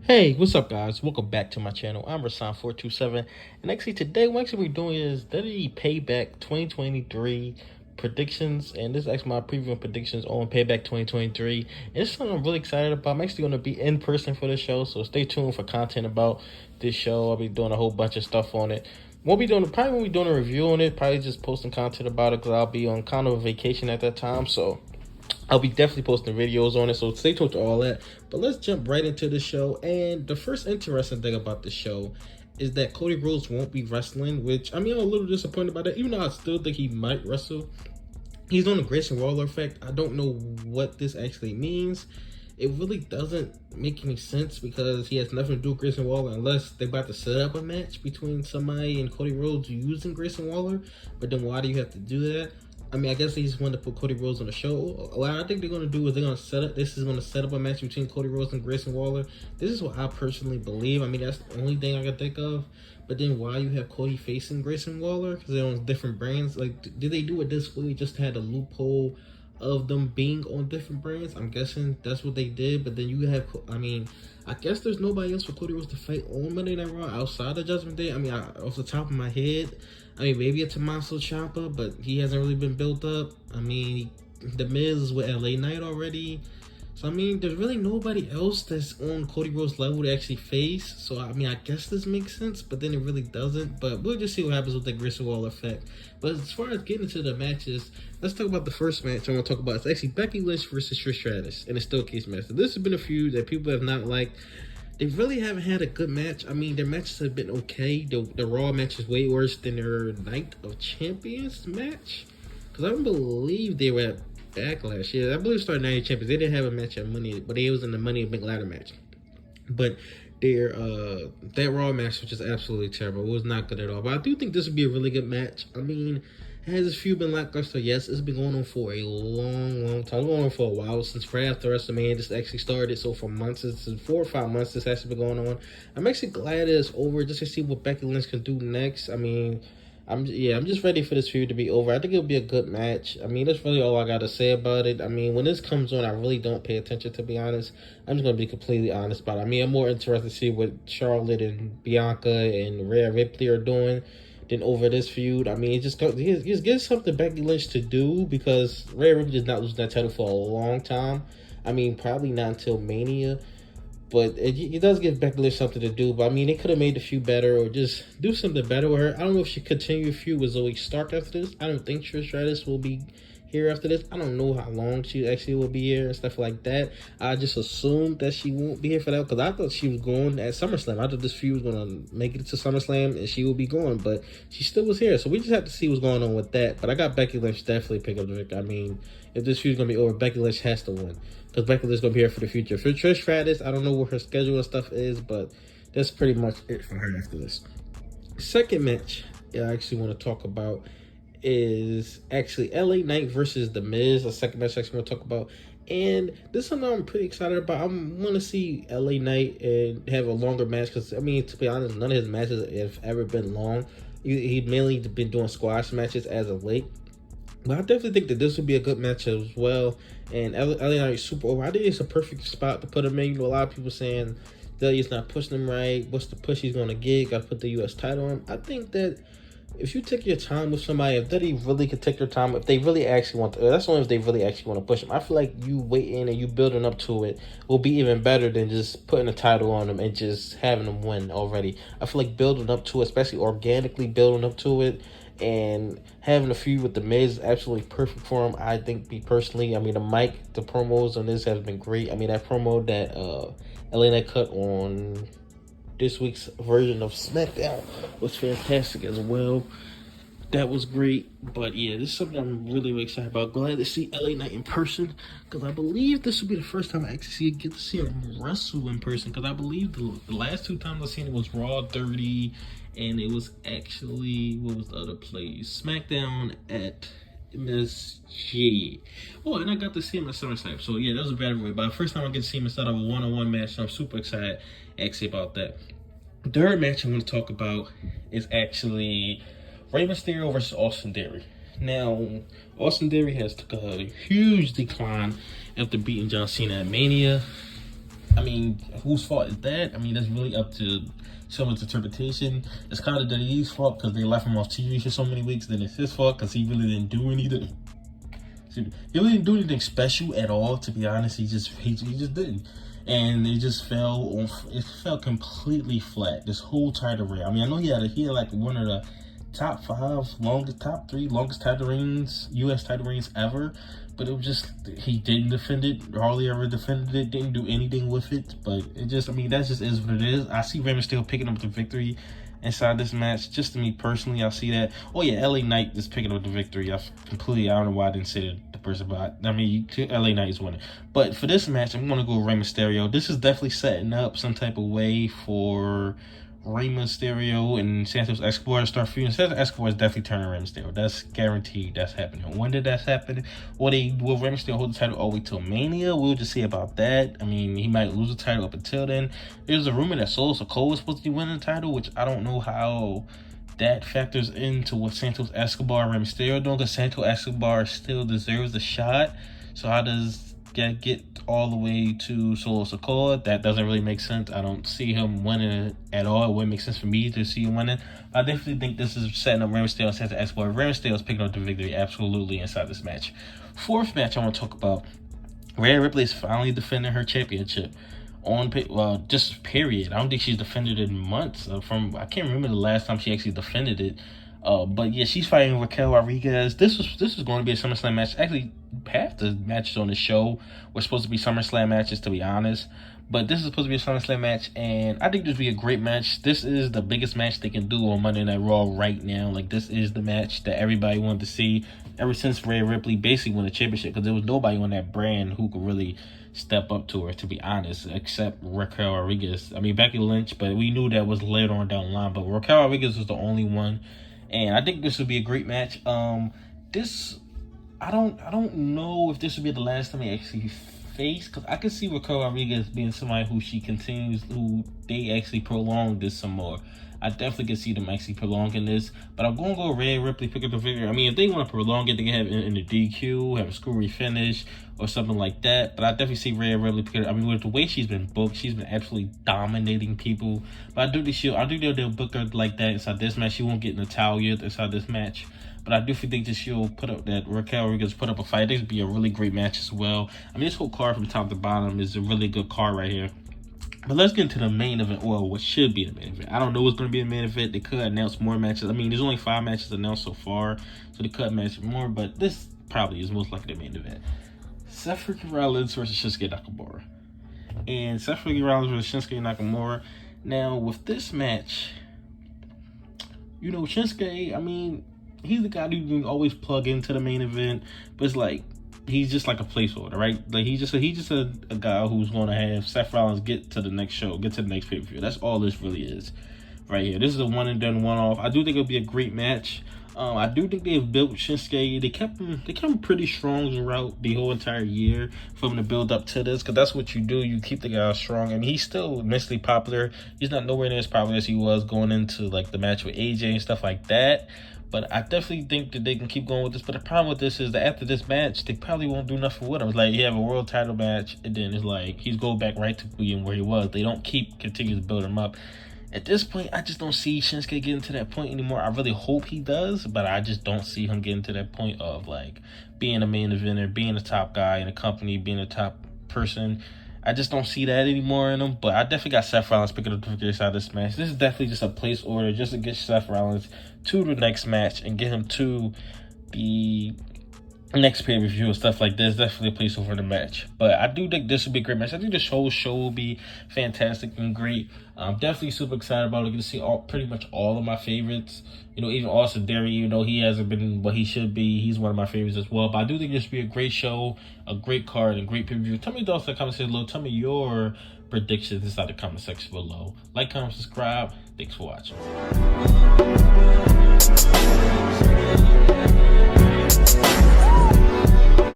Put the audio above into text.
Hey, what's up, guys? Welcome back to my channel. I'm Rasan427, and actually today what we're doing is WWE Payback 2023 predictions, and this is actually my preview and predictions on Payback 2023. And it's something I'm really excited about. I'm actually going to be in person for the show, so stay tuned for content about this show. I'll be doing a whole bunch of stuff on it. Probably won't be doing a review on it. Probably just posting content about it because I'll be on kind of a vacation at that time. So I'll be definitely posting videos on it, so stay tuned to all that. But let's jump right into the show. And the first interesting thing about the show is that Cody Rhodes won't be wrestling, which, I mean, I'm a little disappointed about that, even though I still think he might wrestle. He's on the Grayson Waller effect. I don't know what this actually means. It really doesn't make any sense because he has nothing to do with Grayson Waller unless they're about to set up a match between somebody and Cody Rhodes using Grayson Waller. But then why do you have to do that? I mean, I guess they just wanted to put Cody Rhodes on the show. What I think they're going to do is they're going to set up a match between Cody Rhodes and Grayson Waller. This is what I personally believe. I mean, that's the only thing I can think of. But then why you have Cody facing Grayson Waller? Because they're on different brands. Like, did they do it this way? Just had a loophole of them being on different brands? I'm guessing that's what they did. But then you have, I mean, I guess there's nobody else for Cody Rhodes to fight on Monday Night Raw outside of Judgment Day. I mean, off the top of my head, I mean, maybe a Tommaso Ciampa, but he hasn't really been built up. I mean, The Miz is with LA Knight already. So, I mean, there's really nobody else that's on Cody Rhodes' level to actually face. So, I mean, I guess this makes sense, but then it really doesn't. But we'll just see what happens with the Grayson Waller effect. But as far as getting into the matches, let's talk about the first match I'm going to talk about. It's actually Becky Lynch versus Trish Stratus in a Steel Cage match. So this has been a feud that people have not liked. They really haven't had a good match. I mean, their matches have been okay. The Raw match is way worse than their Night of Champions match. Because I don't believe they were at Backlash. Yeah, I believe it started Night of Champions. They didn't have a match at Money, but they was in the Money in the Bank ladder match. But their that Raw match, which is absolutely terrible, was not good at all. But I do think this would be a really good match. I mean, has this feud been lackluster? Yes, it's been going on for a long time. It's been going on for a while, since right after WrestleMania this actually started. So for months, it's 4 or 5 months this has been going on. I'm actually glad it's over just to see what Becky Lynch can do next. I mean, I'm just ready for this feud to be over. I think it'll be a good match. I mean, that's really all I gotta say about it. I mean, when this comes on, I really don't pay attention, to be honest. I'm just gonna be completely honest about it. I mean, I'm more interested to see what Charlotte and Bianca and Rhea Ripley are doing than over this feud. I mean, just get something Becky Lynch to do, because Rhea Ripley is not losing that title for a long time. I mean, probably not until Mania. But it does give Becky Lynch something to do. But I mean, they could have made the feud better or just do something better with her. I don't know if she continue a feud with Zoe Stark after this. I don't think Trish Stratus will be here after this. I don't know how long she actually will be here and stuff like that. I just assumed that she won't be here for that because I thought she was going at SummerSlam. I thought this feud was going to make it to SummerSlam and she will be going, but she still was here. So we just have to see what's going on with that. But I got Becky Lynch definitely pick up the victory. I mean, if this feud's going to be over, Becky Lynch has to win because Becky Lynch is going to be here for the future. For Trish Stratus, I don't know what her schedule and stuff is, but that's pretty much it for her after this. Second match I actually want to talk about is actually LA Knight versus The Miz, the second match I actually want to talk about. And this is something I'm pretty excited about. I want to see LA Knight and have a longer match because, I mean, to be honest, none of his matches have ever been long. He'd mainly been doing squash matches as of late. But I definitely think that this would be a good match as well. And LA Knight is super over. I think it's a perfect spot to put him in. You know, a lot of people saying that he's not pushing him right. What's the push he's going to get? Got to put the U.S. title on him. I think that if you take your time with somebody, if they really could take their time, if they really actually want to, that's only if they really actually want to push them. I feel like you waiting and you building up to it will be even better than just putting a title on them and just having them win already. I feel like building up to it, especially organically building up to it, and having a feud with The Miz is absolutely perfect for him, I think, personally. I mean, the promos on this have been great. I mean, that promo that Elena cut on this week's version of SmackDown was fantastic as well. That was great. But yeah, this is something I'm really excited about. Glad to see LA Knight in person, because I believe this will be the first time I actually get to see him wrestle in person, because I believe the last 2 times I've seen it was Raw 30, and it was actually, what was the other place? SmackDown at MSG. Oh, and I got to see him at SummerSlam. So yeah, that was a bad way. But the first time I get to see him instead of a one-on-one match, so I'm super excited actually about that. The third match I'm going to talk about is actually Rey Mysterio versus Austin Theory. Now, Austin Theory has took a huge decline after beating John Cena at Mania. I mean, whose fault is that? I mean, that's really up to someone's interpretation. It's kind of WWE's fault because they left him off TV for so many weeks. Then it's his fault because he really didn't do anything. He really didn't do anything special at all. To be honest, he just didn't, and it just fell off. It fell completely flat. This whole title reign. I mean, I know he had like one of the top 3 longest title reigns, U.S. title reigns ever. But it was just, he didn't defend it, hardly ever defended it, didn't do anything with it. But it just, I mean, that just is what it is. I see Rey Mysterio picking up the victory inside this match. Just to me personally, I see that. Oh yeah, LA Knight is picking up the victory. I don't know why I didn't say the person, but I mean, LA Knight is winning. But for this match, I'm going to go with Rey Mysterio. This is definitely setting up some type of way for Rey Mysterio and Santos Escobar to start feuding. Santos Escobar is definitely turning Rey Mysterio. That's guaranteed. That's happening. When did that happen? Will Rey Mysterio hold the title all the way till Mania? We'll just see about that. I mean, he might lose the title up until then. There's a rumor that Solo Sikoa is supposed to be winning the title, which I don't know how that factors into what Santos Escobar and Rey Mysterio are doing, because Santos Escobar still deserves a shot. So how does get all the way to Solo Sikoa? That doesn't really make sense. I don't see him winning at all. It wouldn't make sense for me to see him winning. I definitely think this is setting up Rey Mysterio and Santos Escobar. Rey Mysterio is picking up the victory absolutely inside this match. Fourth match I want to talk about. Rhea Ripley is finally defending her championship. Just period. I don't think she's defended it in months. I can't remember the last time she actually defended it. But yeah, she's fighting Raquel Rodriguez. This was going to be a SummerSlam match. Actually, half the matches on the show were supposed to be SummerSlam matches, to be honest. But this is supposed to be a SummerSlam match, and I think this would be a great match. This is the biggest match they can do on Monday Night Raw right now. Like, this is the match that everybody wanted to see ever since Rhea Ripley basically won the championship, because there was nobody on that brand who could really step up to her, to be honest, except Raquel Rodriguez. I mean, Becky Lynch, but we knew that was later on down the line. But Raquel Rodriguez was the only one. And I think this would be a great match. I don't know if this would be the last time they actually face, because I could see Raquel Rodriguez being somebody who they actually prolong this some more. I definitely could see them actually prolonging this, but I'm going to go Rhea Ripley pick up the victory. I mean, if they want to prolong it, they can have it in the DQ, have a screwy finish, or something like that. But I definitely see Rhea Ripley pick it up. I mean, with the way she's been booked, she's been absolutely dominating people. But I do think they'll book her like that inside this match. She won't get Natalya inside this match. But I do think that Raquel Rodriguez put up a fight. This would be a really great match as well. I mean, this whole card from top to bottom is a really good card right here. But let's get into the main event, or what should be the main event. I don't know what's going to be the main event. They could announce more matches. I mean, there's only 5 matches announced so far, so they could announce more, but this probably is most likely the main event. Seth freaking Rollins versus Shinsuke Nakamura. And Seth freaking Rollins versus Shinsuke Nakamura. Now, with this match, you know, Shinsuke, I mean, he's the guy who can always plug into the main event, but it's like, he's just like a placeholder, right? Like, he's just a guy who's going to have Seth Rollins get to the next show, get to the next pay-per-view. That's all this really is right here. This is a one-and-done, one-off. I do think it'll be a great match. I do think they've built Shinsuke. They kept him pretty strong throughout the whole entire year for him to build up to this, because that's what you do. You keep the guy strong. I mean, he's still immensely popular. He's not nowhere near as popular as he was going into, like, the match with AJ and stuff like that. But I definitely think that they can keep going with this. But the problem with this is that after this match, they probably won't do nothing with him. It's like, you have a world title match, and then it's like, he's going back right to being where he was. They don't continue to build him up. At this point, I just don't see Shinsuke getting to that point anymore. I really hope he does, but I just don't see him getting to that point of, like, being a main eventer, being a top guy in a company, being a top person. I just don't see that anymore in him. But I definitely got Seth Rollins picking up the victory side of this match. This is definitely just a place order just to get Seth Rollins to the next match and get him to the next pay-per-view and stuff like this. Definitely a place over the match. But I do think this will be a great match. I think this whole show will be fantastic and great. I'm definitely super excited about it. Going to see pretty much all of my favorites. You know, even Austin Theory, even though he hasn't been what he should be, he's one of my favorites as well. But I do think this will be a great show, a great card, and great pay-per-view. Tell me your thoughts in the comment section below. Tell me your predictions inside the comment section below. Like, comment, subscribe. Thanks for watching.